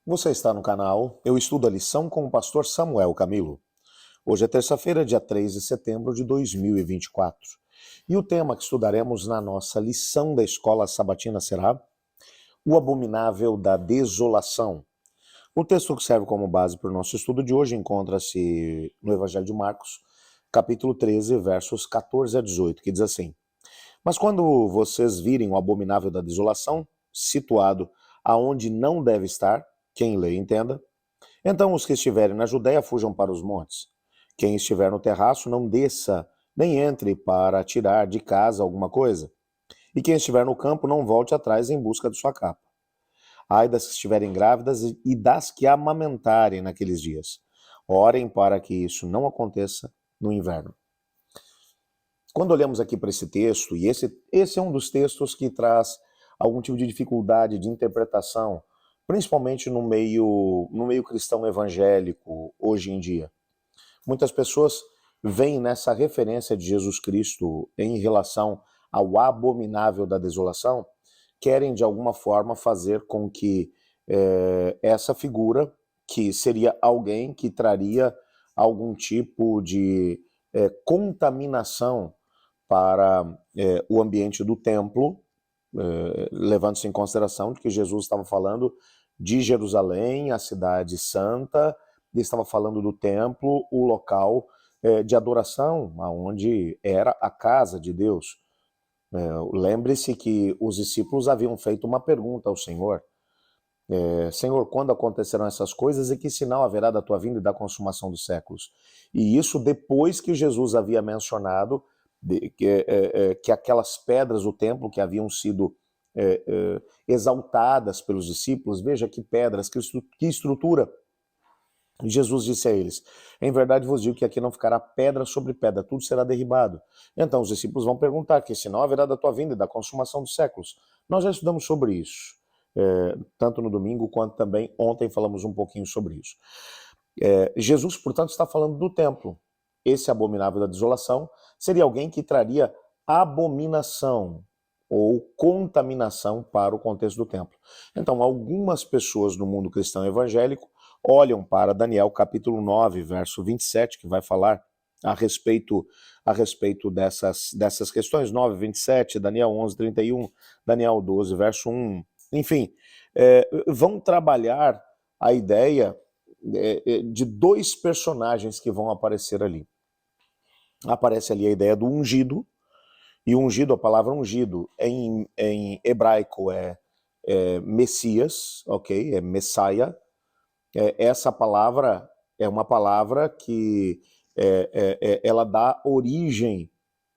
Você está no canal Eu Estudo a Lição com o pastor Samuel Camilo. Hoje é terça-feira, dia 3 de setembro de 2024. E o tema que estudaremos na nossa lição da escola sabatina será o abominável da desolação. O texto que serve como base para o nosso estudo de hoje encontra-se no Evangelho de Marcos, capítulo 13, versos 14 a 18, que diz assim: Mas quando vocês virem o abominável da desolação, situado aonde não deve estar, quem lê entenda, então os que estiverem na Judéia fujam para os montes. Quem estiver no terraço não desça, nem entre para tirar de casa alguma coisa. E quem estiver no campo não volte atrás em busca de sua capa. Ai das que estiverem grávidas e das que amamentarem naqueles dias. Orem para que isso não aconteça no inverno. Quando olhamos aqui para esse texto, e esse é um dos textos que traz algum tipo de dificuldade de interpretação, principalmente no meio cristão evangélico hoje em dia. Muitas pessoas veem nessa referência de Jesus Cristo em relação ao abominável da desolação, querem de alguma forma fazer com que essa figura, que seria alguém que traria algum tipo de contaminação para o ambiente do templo, levando-se em consideração de que Jesus estava falando de Jerusalém, a cidade santa, e estava falando do templo, o local de adoração, onde era a casa de Deus. Lembre-se que os discípulos haviam feito uma pergunta ao Senhor: Senhor, quando acontecerão essas coisas e que sinal haverá da tua vinda e da consumação dos séculos? E isso depois que Jesus havia mencionado que aquelas pedras do templo que haviam sido exaltadas pelos discípulos, veja que pedras, que estrutura. Jesus disse a eles: em verdade vos digo que aqui não ficará pedra sobre pedra, tudo será derribado. Então os discípulos vão perguntar: que sinal haverá da tua vinda e da consumação dos séculos? Nós já estudamos sobre isso, tanto no domingo quanto também ontem falamos um pouquinho sobre isso. Jesus, portanto, está falando do templo. Esse abominável da desolação seria alguém que traria abominação ou contaminação para o contexto do templo. Então, algumas pessoas no mundo cristão evangélico olham para Daniel capítulo 9, verso 27, que vai falar a respeito dessas questões, 9, 27, Daniel 11, 31, Daniel 12, verso 1, enfim, vão trabalhar a ideia de dois personagens que vão aparecer ali. Aparece ali a ideia do ungido, e ungido, a palavra ungido, em hebraico é Messias, ok? É Messiah. Essa palavra é uma palavra que ela dá origem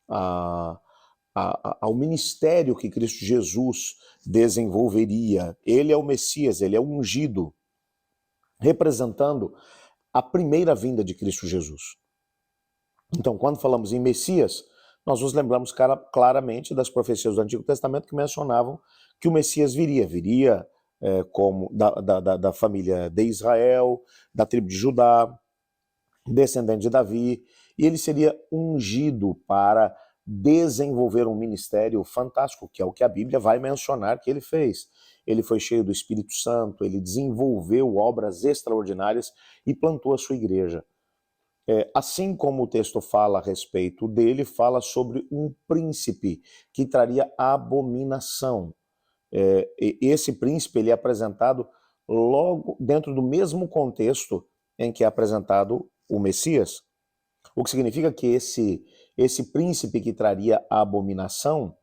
ao ministério que Cristo Jesus desenvolveria. Ele é o Messias, ele é o ungido, representando a primeira vinda de Cristo Jesus. Então, quando falamos em Messias, nós nos lembramos claramente das profecias do Antigo Testamento que mencionavam que o Messias viria como da família de Israel, da tribo de Judá, descendente de Davi, e ele seria ungido para desenvolver um ministério fantástico, que é o que a Bíblia vai mencionar que ele fez. Ele foi cheio do Espírito Santo, ele desenvolveu obras extraordinárias e plantou a sua igreja. Assim como o texto fala a respeito dele, fala sobre um príncipe que traria abominação. Esse príncipe ele é apresentado logo dentro do mesmo contexto em que é apresentado o Messias, o que significa que esse príncipe que traria a abominação,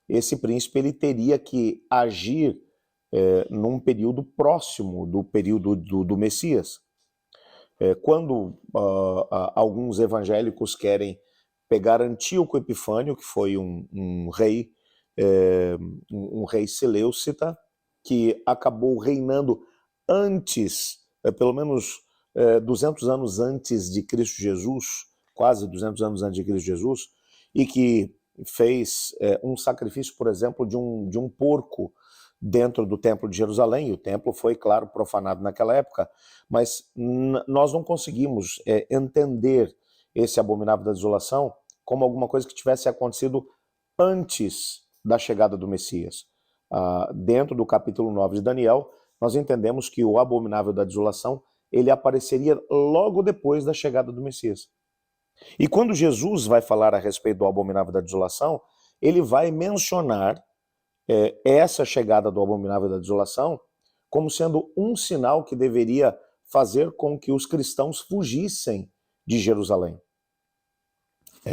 esse príncipe ele teria que agir num período próximo do período do Messias. Quando alguns evangélicos querem pegar Antíoco Epifânio, que foi um rei seleucida, que acabou reinando antes, pelo menos 200 anos antes de Cristo Jesus, quase 200 anos antes de Cristo Jesus, e que fez um sacrifício, por exemplo, de um porco dentro do templo de Jerusalém, e o templo foi, claro, profanado naquela época, mas nós não conseguimos entender esse abominável da desolação como alguma coisa que tivesse acontecido antes da chegada do Messias. Dentro do capítulo 9 de Daniel, nós entendemos que o abominável da desolação, ele apareceria logo depois da chegada do Messias. E quando Jesus vai falar a respeito do abominável da desolação, ele vai mencionar essa chegada do abominável da desolação como sendo um sinal que deveria fazer com que os cristãos fugissem de Jerusalém.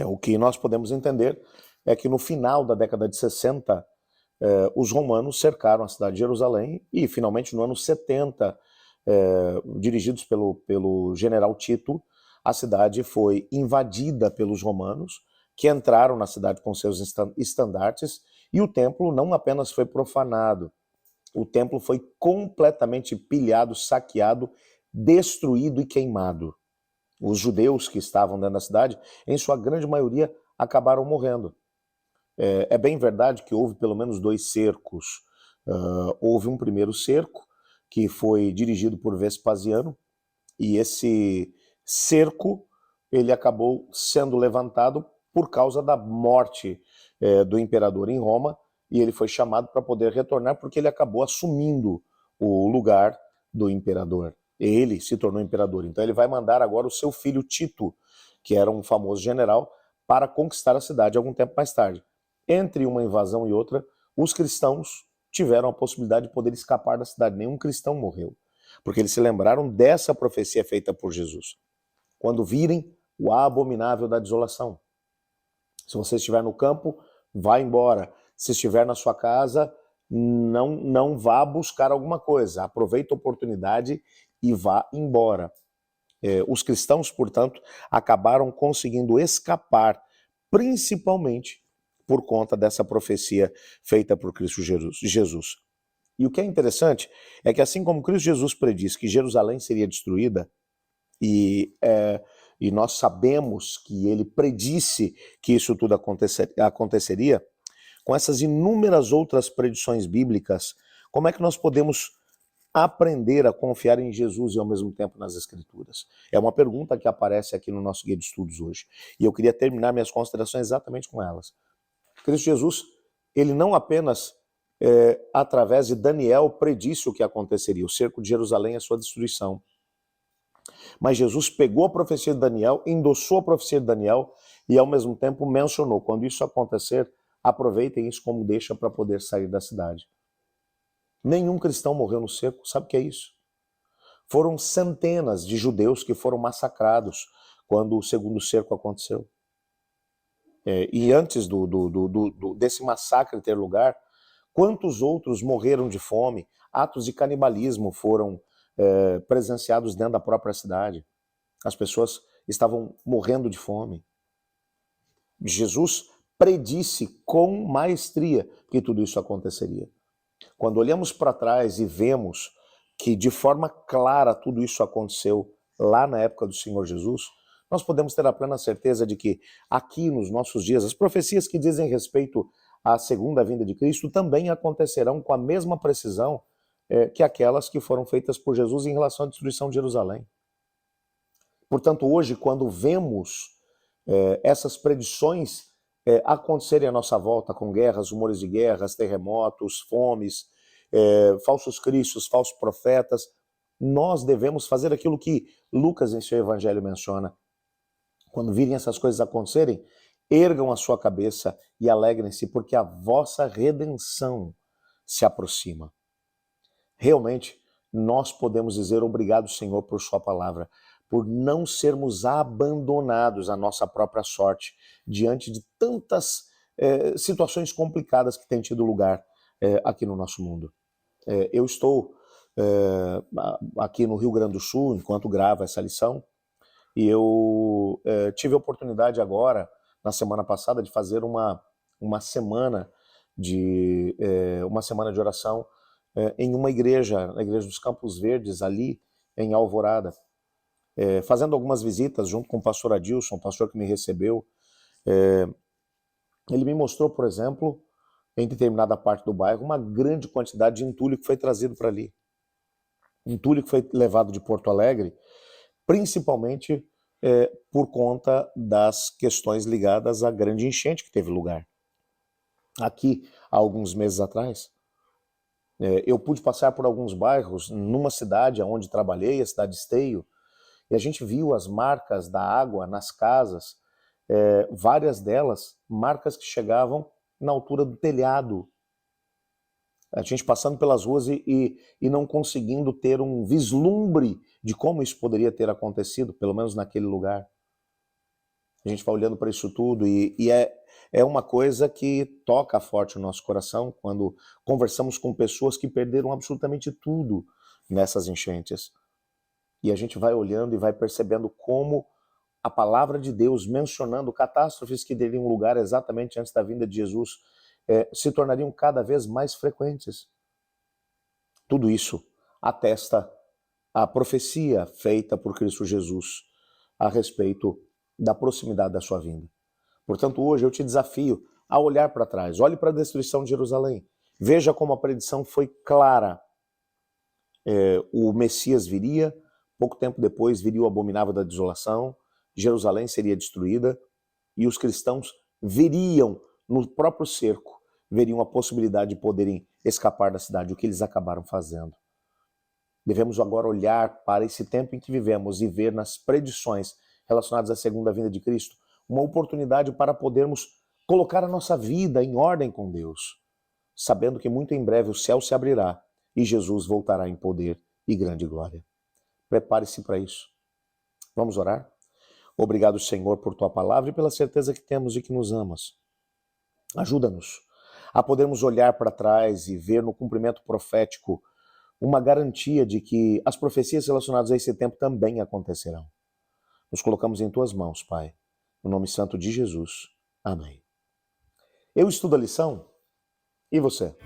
O que nós podemos entender é que no final da década de 60, os romanos cercaram a cidade de Jerusalém e finalmente no ano 70, dirigidos pelo general Tito, a cidade foi invadida pelos romanos, que entraram na cidade com seus estandartes, e o templo não apenas foi profanado, o templo foi completamente pilhado, saqueado, destruído e queimado. Os judeus que estavam dentro da cidade, em sua grande maioria, acabaram morrendo. É bem verdade que houve pelo menos 2 cercos. Houve um primeiro cerco, que foi dirigido por Vespasiano, e esse cerco ele acabou sendo levantado por causa da morte do imperador em Roma, e ele foi chamado para poder retornar porque ele acabou assumindo o lugar do imperador. Ele se tornou imperador, então ele vai mandar agora o seu filho Tito, que era um famoso general, para conquistar a cidade algum tempo mais tarde. Entre uma invasão e outra, os cristãos tiveram a possibilidade de poder escapar da cidade. Nenhum cristão morreu, porque eles se lembraram dessa profecia feita por Jesus. Quando virem o abominável da desolação. Se você estiver no campo, vá embora. Se estiver na sua casa, não vá buscar alguma coisa. Aproveite a oportunidade e vá embora. Os cristãos, portanto, acabaram conseguindo escapar, principalmente por conta dessa profecia feita por Cristo Jesus. E o que é interessante é que assim como Cristo Jesus prediz que Jerusalém seria destruída, e nós sabemos que ele predisse que isso tudo aconteceria, com essas inúmeras outras predições bíblicas, como é que nós podemos aprender a confiar em Jesus e ao mesmo tempo nas Escrituras? É uma pergunta que aparece aqui no nosso guia de estudos hoje. E eu queria terminar minhas considerações exatamente com elas. Cristo Jesus, ele não apenas, através de Daniel, predisse o que aconteceria, o cerco de Jerusalém e a sua destruição. Mas Jesus pegou a profecia de Daniel, endossou a profecia de Daniel e ao mesmo tempo mencionou, quando isso acontecer, aproveitem isso como deixa para poder sair da cidade. Nenhum cristão morreu no cerco, sabe o que é isso? Foram centenas de judeus que foram massacrados quando o segundo cerco aconteceu. E antes desse massacre ter lugar, quantos outros morreram de fome? Atos de canibalismo foram presenciados dentro da própria cidade. As pessoas estavam morrendo de fome. Jesus predisse com maestria que tudo isso aconteceria. Quando olhamos para trás e vemos que de forma clara tudo isso aconteceu lá na época do Senhor Jesus, nós podemos ter a plena certeza de que aqui nos nossos dias, as profecias que dizem respeito à segunda vinda de Cristo também acontecerão com a mesma precisão que aquelas que foram feitas por Jesus em relação à destruição de Jerusalém. Portanto, hoje, quando vemos essas predições acontecerem à nossa volta, com guerras, rumores de guerras, terremotos, fomes, falsos cristos, falsos profetas, nós devemos fazer aquilo que Lucas em seu evangelho menciona. Quando virem essas coisas acontecerem, ergam a sua cabeça e alegrem-se, porque a vossa redenção se aproxima. Realmente, nós podemos dizer obrigado, Senhor, por sua palavra, por não sermos abandonados à nossa própria sorte diante de tantas situações complicadas que têm tido lugar aqui no nosso mundo. Eu estou aqui no Rio Grande do Sul, enquanto gravo essa lição, e eu tive a oportunidade agora, na semana passada, de fazer uma semana de oração em uma igreja, na Igreja dos Campos Verdes, ali em Alvorada, fazendo algumas visitas junto com o pastor Adilson, o pastor que me recebeu. Ele me mostrou, por exemplo, em determinada parte do bairro, uma grande quantidade de entulho que foi trazido para ali. Entulho que foi levado de Porto Alegre, principalmente por conta das questões ligadas à grande enchente que teve lugar. Aqui, há alguns meses atrás, Eu pude passar por alguns bairros numa cidade onde trabalhei, a cidade de Esteio, e a gente viu as marcas da água nas casas, várias delas, marcas que chegavam na altura do telhado. A gente passando pelas ruas e não conseguindo ter um vislumbre de como isso poderia ter acontecido, pelo menos naquele lugar. A gente vai olhando para isso tudo é uma coisa que toca forte o nosso coração quando conversamos com pessoas que perderam absolutamente tudo nessas enchentes. E a gente vai olhando e vai percebendo como a palavra de Deus mencionando catástrofes que teriam lugar exatamente antes da vinda de Jesus se tornariam cada vez mais frequentes. Tudo isso atesta a profecia feita por Cristo Jesus a respeito da proximidade da sua vinda. Portanto, hoje eu te desafio a olhar para trás. Olhe para a destruição de Jerusalém. Veja como a predição foi clara. O Messias viria, pouco tempo depois viria o abominável da desolação, Jerusalém seria destruída e os cristãos veriam no próprio cerco, veriam a possibilidade de poderem escapar da cidade, o que eles acabaram fazendo. Devemos agora olhar para esse tempo em que vivemos e ver nas predições relacionadas à segunda vinda de Cristo uma oportunidade para podermos colocar a nossa vida em ordem com Deus, sabendo que muito em breve o céu se abrirá e Jesus voltará em poder e grande glória. Prepare-se para isso. Vamos orar? Obrigado, Senhor, por tua palavra e pela certeza que temos de que nos amas. Ajuda-nos a podermos olhar para trás e ver no cumprimento profético uma garantia de que as profecias relacionadas a esse tempo também acontecerão. Nos colocamos em tuas mãos, Pai, no nome santo de Jesus. Amém. Eu estudo a lição e você?